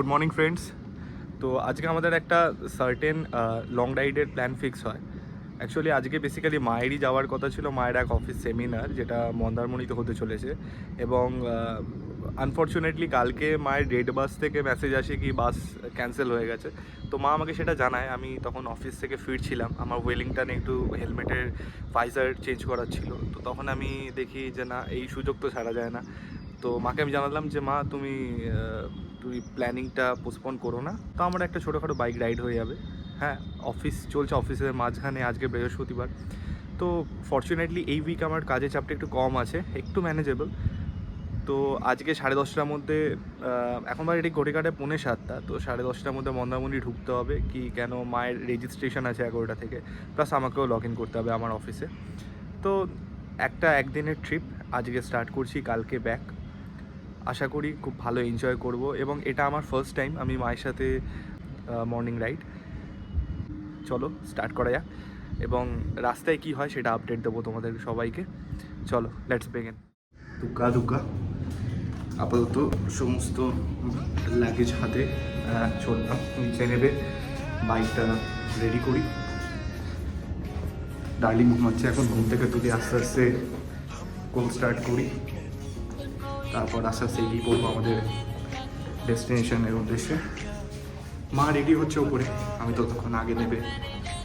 Good morning friends. তো আজকে আমাদের একটা সার্টেন লং রাইডের প্ল্যান ফিক্স হয়। অ্যাকচুয়ালি আজকে বেসিক্যালি মায়েরই যাওয়ার কথা ছিল, মায়ের এক অফিস সেমিনার যেটা মন্দারমণিতে হতে চলেছে, এবং আনফর্চুনেটলি কালকে মায়ের রেড বাস থেকে মেসেজ আসে কি বাস ক্যান্সেল হয়ে গেছে। তো মা আমাকে সেটা জানায়, আমি তখন অফিস থেকে ফিরছিলাম, আমার ওয়েলিংটনে একটু হেলমেটের ভাইজার চেঞ্জ করার ছিল। তো তখন আমি দেখি যে না, এই সুযোগ তো ছাড়া যায় না। তো মাকে আমি জানালাম যে মা তুমি প্ল্যানিংটা পোস্টপোন করো না, তো আমার একটা ছোটোখাটো বাইক রাইড হয়ে যাবে। হ্যাঁ, অফিস চলছে, অফিসের মাঝখানে আজকে বৃহস্পতিবার। তো ফর্চুনেটলি এই উইক আমার কাজের চাপটা একটু কম আছে, একটু ম্যানেজেবল। তো আজকে 10:30টার মধ্যে, এখন বাড়ি ঠিক ঘড়িকাটে 6:45, তো 10:30টার মধ্যে মন্দারমণি ঢুকতে হবে। কি কেন, মায়ের রেজিস্ট্রেশন আছে 11টা থেকে, প্লাস আমাকেও লগ ইন করতে হবে আমার অফিসে। তো একদিনের ট্রিপ আজকে স্টার্ট করছি, কালকে ব্যাক। আশা করি খুব ভালো এনজয় করব, এবং এটা আমার ফার্স্ট টাইম আমি মায়ের সাথে মর্নিং রাইড। চলো স্টার্ট করা যাক, এবং রাস্তায় কি হয় সেটা আপডেট দেবো তোমাদের সবাইকে। চলো লেটস বিগিন। দুগ্গা আপাতত সমস্ত লাগেজ হাতে চললাম, নিচে নেবে বাইকটা রেডি করি। ডার্লিং ঘুমাচ্ছে, এখন ঘুম থেকে তুলে আস্তে আস্তে কোল স্টার্ট করি, তারপর আস্তে আস্তে এগিয়ে পড়বো আমাদের ডেস্টিনেশনের উদ্দেশ্যে। মা রেডি হচ্ছে ওপরে, আমি ততক্ষণ আগে নেবে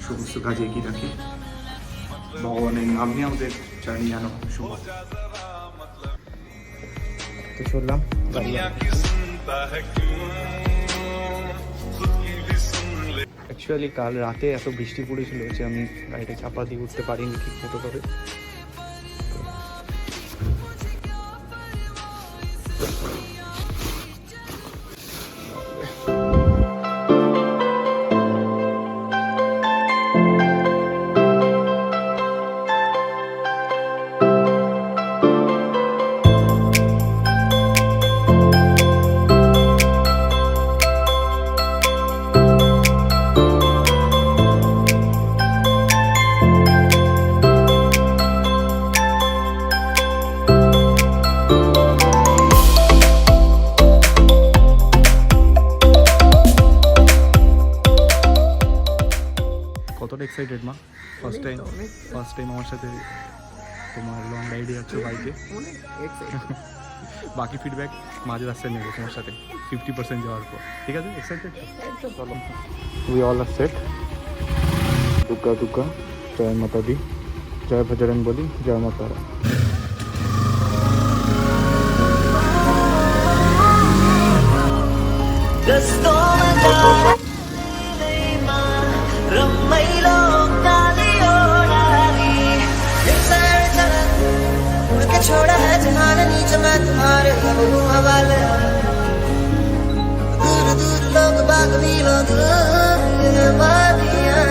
সমস্ত কাজে এগিয়ে রাখি। ভগবানের নাম নিয়ে আমাদের জার্নি যেন শুভ। তো চললাম। অ্যাকচুয়ালি কাল রাতে এত বৃষ্টি পড়েছিল যে আমি গাড়িটা চাপা দিয়ে উঠতে পারিনি ঠিক মতো করে। কতটা এক্সাইটেড মা? ফার্স্ট টাইম আমার সাথে তোমার লং রাইডে যাচ্ছ বাইকে। বাকি ফিডব্যাক মাঝে রাস্তায় নেবে তোমার সাথে 50% যাওয়ার পর, ঠিক আছে? এক্সাইটেড? চলো, উই অল আর সেট। দুগ্গা জয় মাতা দি, জয় বজরং বলি, জয় মা তারা। छोड़ा है जहान नीचे मैं तुम्हारे हवाले, दूर दूर लोग बाग भी लोग बातियां,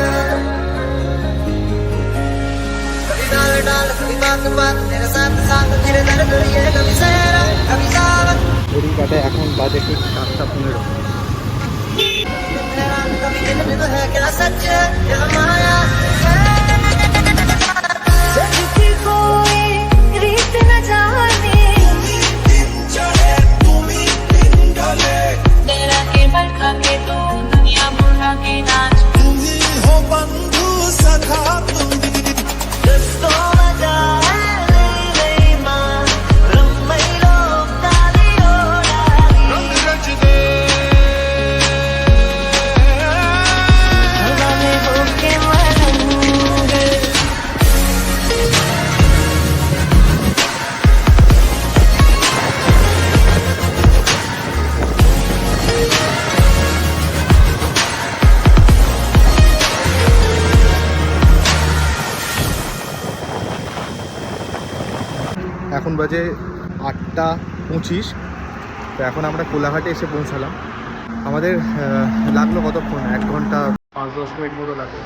कभी डाल डाल कभी बात बात तेरे साथ साथ मेरे दर्द ये कभी सहरा कभी सावन। पूरी काटे এখন বাজে ঠিক 7:15। कभी दिन है क्या सच क्या माया এখন বাজে 8:25। তো এখন আমরা কোলাঘাটে এসে পৌঁছালাম। আমাদের লাগলো কতক্ষণ, 1 ঘন্টা 5-10 মিনিট মতো লাগলো।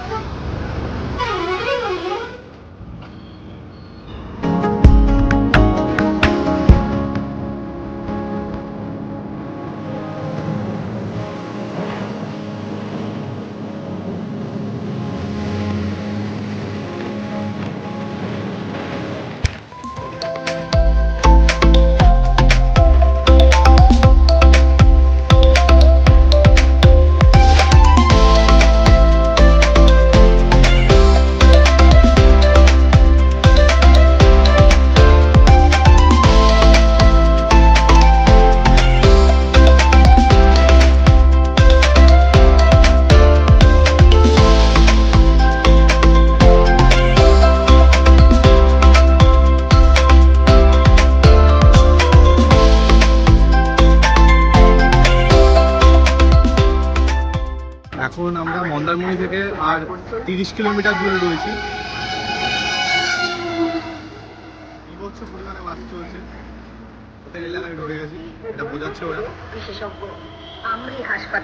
এখন আমরা মন্দারমণি থেকে আর 30 কিলোমিটার দূরে রয়েছি। বিভৎস পরিমাণে বাস চলছে, হোটেল এলাকায় ঢুকে গেছি, এটা বোঝাচ্ছে ওরা।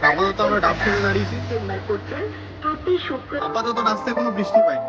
আপাতত আমরা ডাব থেকে দাঁড়িয়েছি, আপাতত রাস্তায় কোনো বৃষ্টি পাইনি।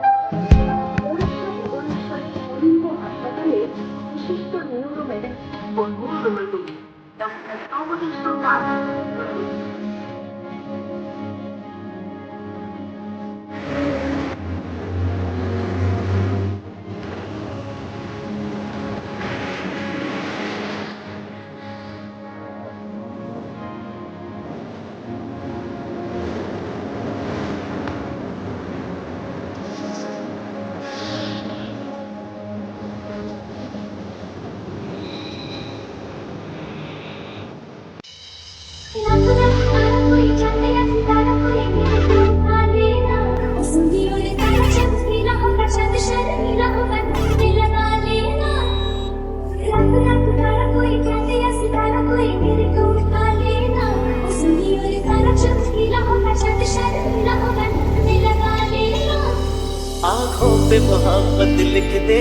आँखों पे मोहब्बत लिख दे,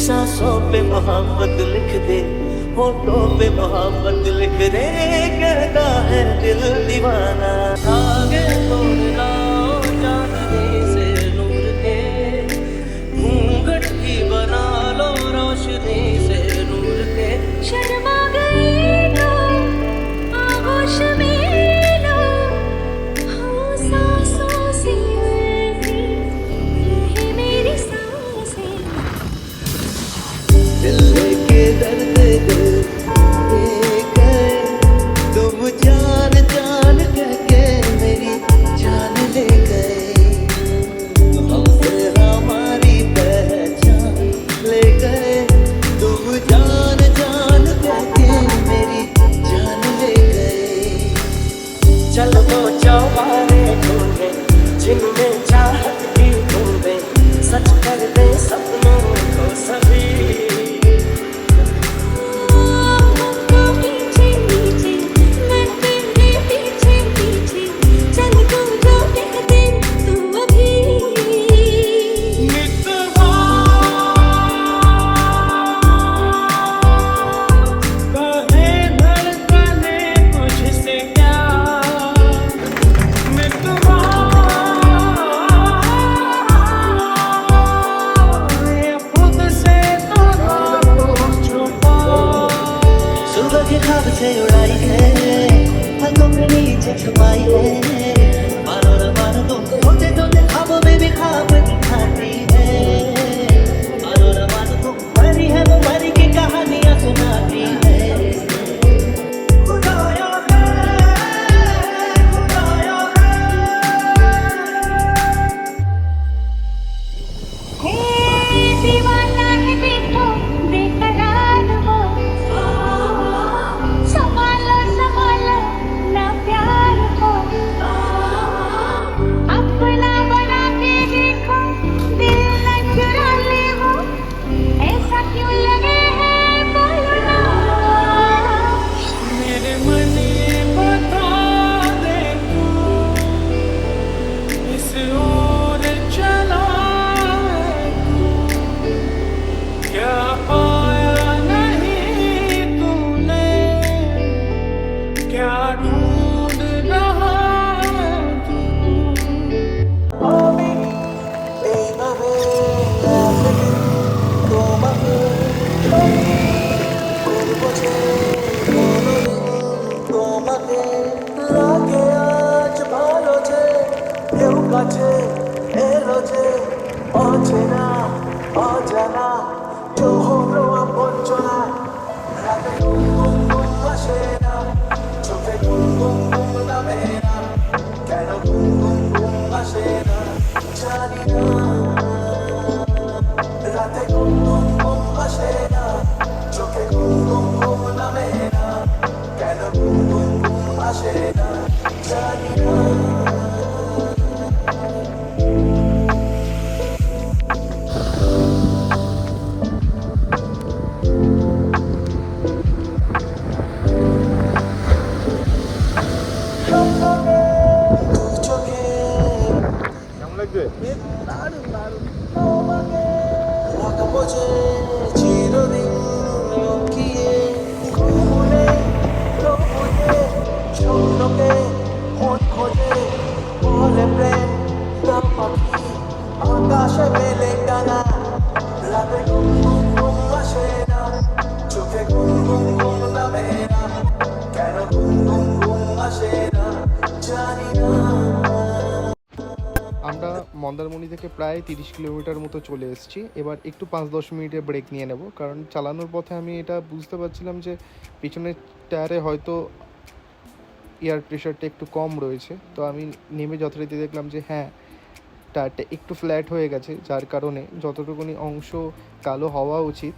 सांसों पे मोहब्बत लिख दे, होठों पे मोहब्बत लिख दे, कहता है दिल दीवाना। आगे तोड़ना चांदनी से नूर के, घूंघट ही बना लो रोशनी से नूर के। शर्मा गई तो आगोश में लो, हो सांसों से उलझी है मेरी सांसें। दिल के दर्द दिल तुम जान जान कह के मेरी जान ले गए, हमसे हमारी पहचान ले गए। तुम जान जान कह के मेरी जान ले गए। चल वो चौबारे ढूंढे जिनमें चाहत की ढूंढे, सच कर दे सपनों को सभी। सुबह के ख्वाब से उड़ाई है, पलकों के नीचे छुपाई है, मानो न मानो तुम होते तो ख्वाबों में भी ख्वाब दिखाती है। मानो न मानो तुम मरी है वो मरी की कहानियां सुनाती है। खुदाया है, खुदाया है। दीवाना है देखो बेकरार हो, संभालो संभालो ना प्यार हो, अपना बना के देखो दिल न चुरा ले वो, ऐसा क्यों लगे है बोलो ना। मेरे मन ये बता दे तू इस ओर चला है तू, क्या पाया नहीं तूने, क्या ढूंढ रहा है तू। লাগে আজ ভালো যে কেউ কাছে এলো যে, অচেনা অজানা তো হলো আপনজনা। রাতে ঘুম ঘুম ঘুম আসে না, চোখে ঘুম ঘুম ঘুম নামে না, কেন ঘুম ঘুম ঘুম আসে না জানি না। রাতে ঘুম ঘুম ঘুম আসে না, চোখে ঘুম ঘুম ঘুম নামে না, কেন ঘুম ঘুম ঘুম আসে না জানি না। তোমাকে রাখবো যে চিরদিন লুকিয়ে ঘুমনে প্রভুতে স্বপ্নকে মন খোঁজে বলে প্রেম না পাখি আকাশে মেলে ডানা রাতে ঘুম ঘুম ঘুম আসে না চোখে ঘুম ঘুম ঘুম নামে না কেন ঘুম ঘুম ঘুম আসে না জানি না। আমরা মন্দারমণি থেকে প্রায় 30 কিলোমিটার মতো চলে এসেছি। এবার একটু 5-10 মিনিটের ব্রেক নিয়ে নেব, কারণ চালানোর পথে আমি এটা বুঝতে পারছিলাম যে পিছনের টায়ারে হয়তো এয়ার প্রেশারটা একটু কম রয়েছে। তো আমি নেমে যথারীতি দেখলাম যে হ্যাঁ, টায়ারটা একটু ফ্ল্যাট হয়ে গেছে, যার কারণে যতটুকুনি অংশ কালো হওয়া উচিত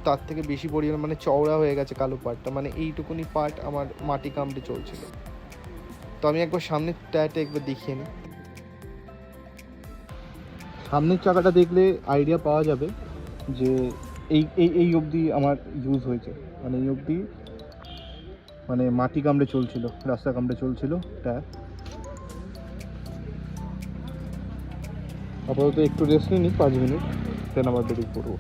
তার থেকে বেশি পরিমাণ মানে চওড়া হয়ে গেছে কালো পার্টটা, মানে এইটুকুনি পার্ট আমার মাটি কামড়ে চলছিল। তো আমি একবার সামনের টায়ারটা একবার দেখিয়ে নিই। সামনের চাকাটা দেখলে আইডিয়া পাওয়া যাবে যে এই অবধি আমার ইউজ হয়েছে, মানে এই অবধি মানে মাটি কামড়ে চলছিল, রাস্তা কামড়ে চলছিল টায়ার। আপাতত একটু রেস্ট নিই 5 মিনিট, দেন আবার বেরিয়ে পড়বো।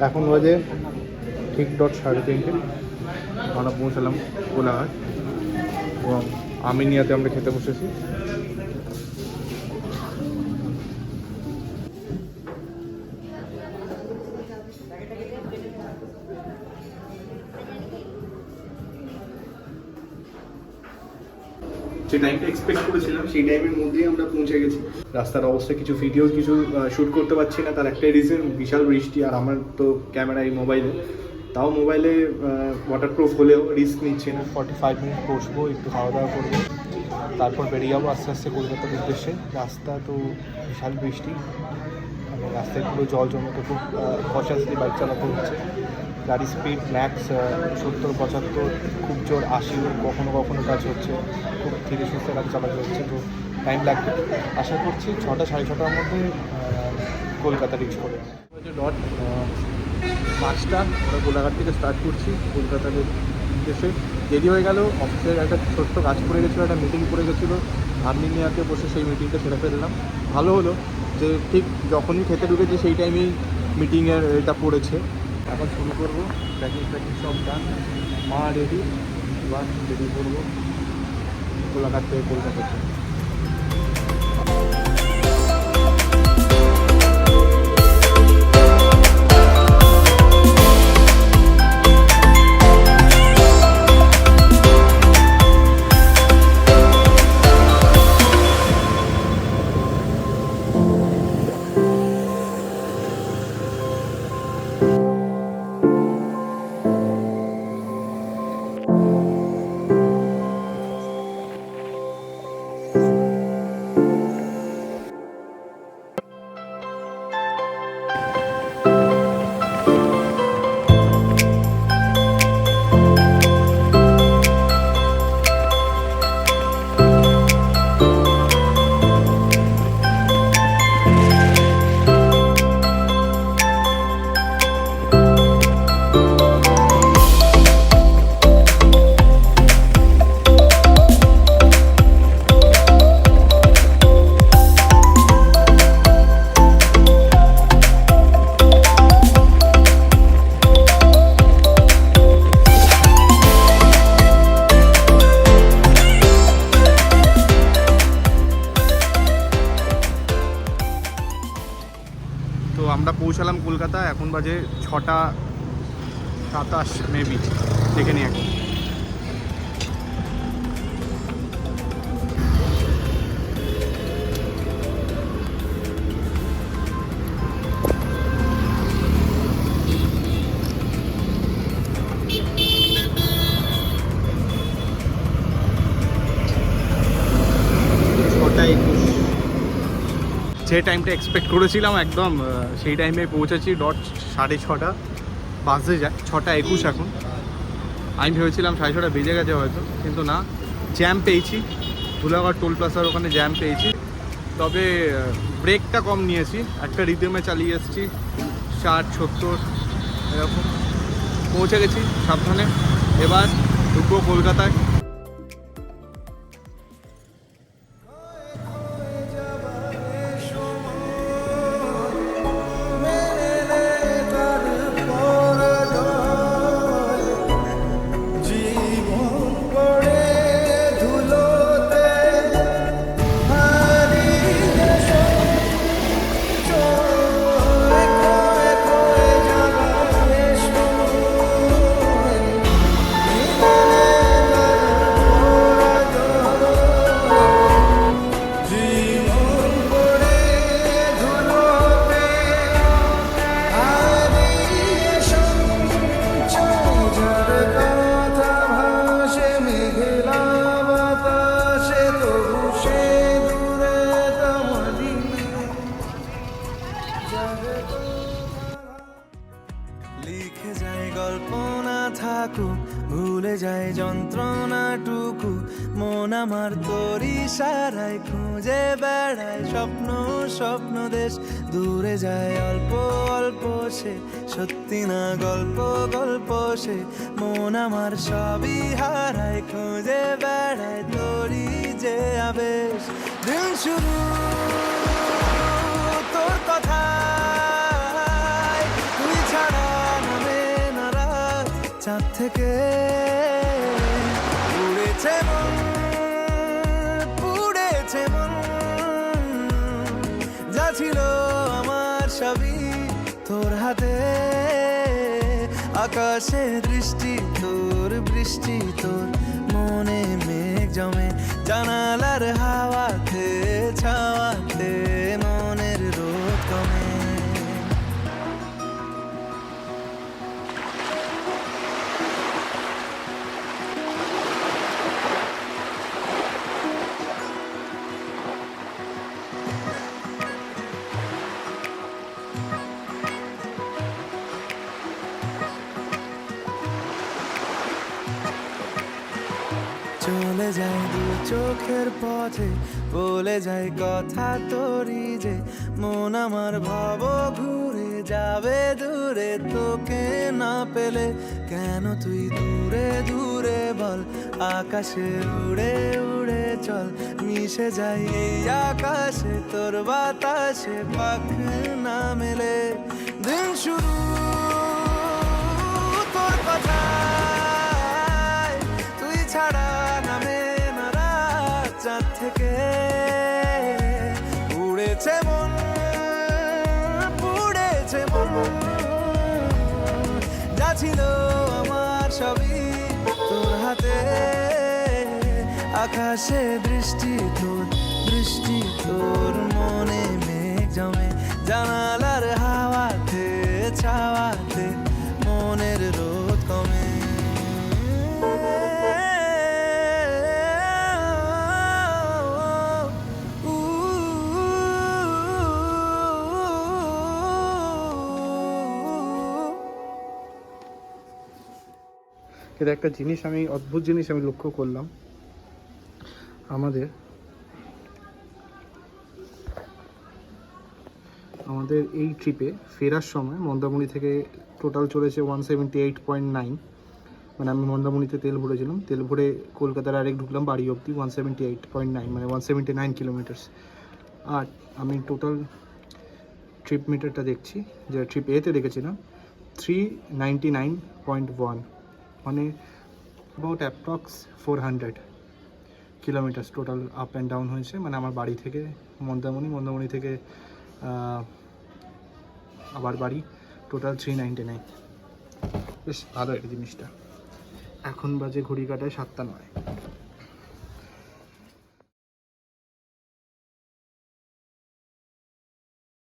এখন বাজে ঠিক 3:30। আমরা পৌঁছালাম কোলাঘাট এবং আমিনিয়াতে আমরা খেতে বসেছি। যে টাইমটা এক্সপেক্ট করেছিলাম সেই টাইমের মধ্যেই আমরা পৌঁছে গেছি। রাস্তার অবস্থা কিছু ভিডিও কিছু শ্যুট করতে পারছি না, তার একটাই রিজন বিশাল বৃষ্টি, আর আমার তো ক্যামেরা এই মোবাইলে, তাও মোবাইলে ওয়াটারপ্রুফ হলেও রিস্ক নিচ্ছি না। 45 মিনিট বসবো, একটু খাওয়া দাওয়া করবো, তারপর বেরিয়ে যাবো আস্তে আস্তে কলকাতার উদ্দেশ্যে। রাস্তা তো বিশাল বৃষ্টি, মানে রাস্তায় পুরো জল জমে, তো খুব কনসিয়াসলি বাইক চালাতে হচ্ছে। গাড়ি স্পিড ম্যাক্স 70-75, খুব জোর 80, কখনো কখনো কাজ হচ্ছে, খুব ধীরে সুস্থে গাড়ি চালাতে হচ্ছে, তো টাইম লাগবে। আশা করছি 6টা 6:30টার মধ্যে কলকাতা রিচ করে। ডট 5টা আমরা কোলাঘাট থেকে স্টার্ট করছি কলকাতার উদ্দেশ্যে। দেরি হয়ে গেল, অফিসের একটা ছোট্ট কাজ পড়ে গেছিলো, একটা মিটিং পড়ে গেছিলো, আর্মেনিয়াতে বসে সেই মিটিংটা সেরে ফেললাম। ভালো হলো যে ঠিক যখনই খেতে ঢুকেছি সেই টাইমেই মিটিংয়ের এটা পড়েছে। এখন শুরু করবো, প্যাকিং সব ডান, মা রেডি, এবার বেরিয়ে পড়বো কোলাঘাট থেকে কলকাতাতে। তো আমরা পৌঁছালাম কলকাতা, এখন বাজে 6:27 মেবি, দেখে নিই এখন। যে টাইমটা এক্সপেক্ট করেছিলাম একদম সেই টাইমে পৌঁছেছি, ডট 6:30 বাজে যায়, 6:21 এখন। আমি ভেবেছিলাম 6:30 বেজে গেছে হয়তো, কিন্তু না, জ্যাম পেয়েছি, ধুলাগড় টোল প্লাজার ওখানে জ্যাম পেয়েছি। তবে ব্রেকটা কম নিয়েছি, একটা রিদমে চালিয়ে এসেছি, 60-70 এরকম পৌঁছে গেছি সাবধানে। এবার ঢুকবো কলকাতায়। লিখে যায় গল্প না থাকুক, ভুলে যায় যন্ত্রণাটুকু, মন আমার তোর ইশারায় খুঁজে বেড়ায় স্বপ্ন স্বপ্ন দেশ। দূরে যায় অল্প অল্প সে, সত্যি না গল্প গল্প সে, মন আমার সবই হারায় খুঁজে বেড়ায় তোরই যে আবেশ। দিন শুরু তোর কথা, তুই ছাড়া নামে না রাত, চাঁদ থেকে উড়েছে মন, পুড়েছে মন, যা ছিল আমার সবই তোর হাতে। আকাশে দৃষ্টি তোর, বৃষ্টি তোর, মনে মেঘ জমে, জানালার হাওয়াতে ছাওয়াতে মনের রোদ কমে। চলে যায় দু চোখের পথে, বলে যায় কথা তোরই যে, মন আমার ভাব ঘুরে যাবে দূরে তোকে না পেলে। কেন তুই দূরে দূরে বল, আকাশে উড়ে উড়ে চল, মিশে যাই এই আকাশে তোর বাতাসে, পাখ না মেলে। দিন শুরু তোর কথা, তুই ছাড়া নামে না রাত, চাঁদ থেকে উড়েছে মন, পুড়েছে মন, যা ছিল আমার সবই তোর হাতে। আকাশে দৃষ্টি তোর, বৃষ্টি তোর, মনে মেঘ জমে, জানালার হাওয়াতে ছাওয়াতে মনের রোদ কমে। কিন্তু একটা জিনিস আমি, অদ্ভুত জিনিস আমি লক্ষ্য করলাম, আমাদের এই ট্রিপে ফেরার সময় মন্দারমণি থেকে টোটাল চলেছে 178.9, মানে আমি মন্দারমণিতে তেল ভরেছিলাম, তেল ভরে কলকাতার আরেক ঢুকলাম বাড়ি অবধি 178.9, মানে 179 কিলোমিটার্স। আর আমি টোটাল ট্রিপ মিটারটা দেখছি, যে ট্রিপ এতে দেখেছিলাম 399.1, মানে about approx 400 kilometres total up and down হয়েছে। মানে আমার বাড়ি থেকে মন্দারমণি, মন্দারমণি থেকে আবার বাড়ি, টোটাল 399। বেশ ভালো এটা জিনিসটা। এখন বাজে ঘড়ি কাটায় 7:09।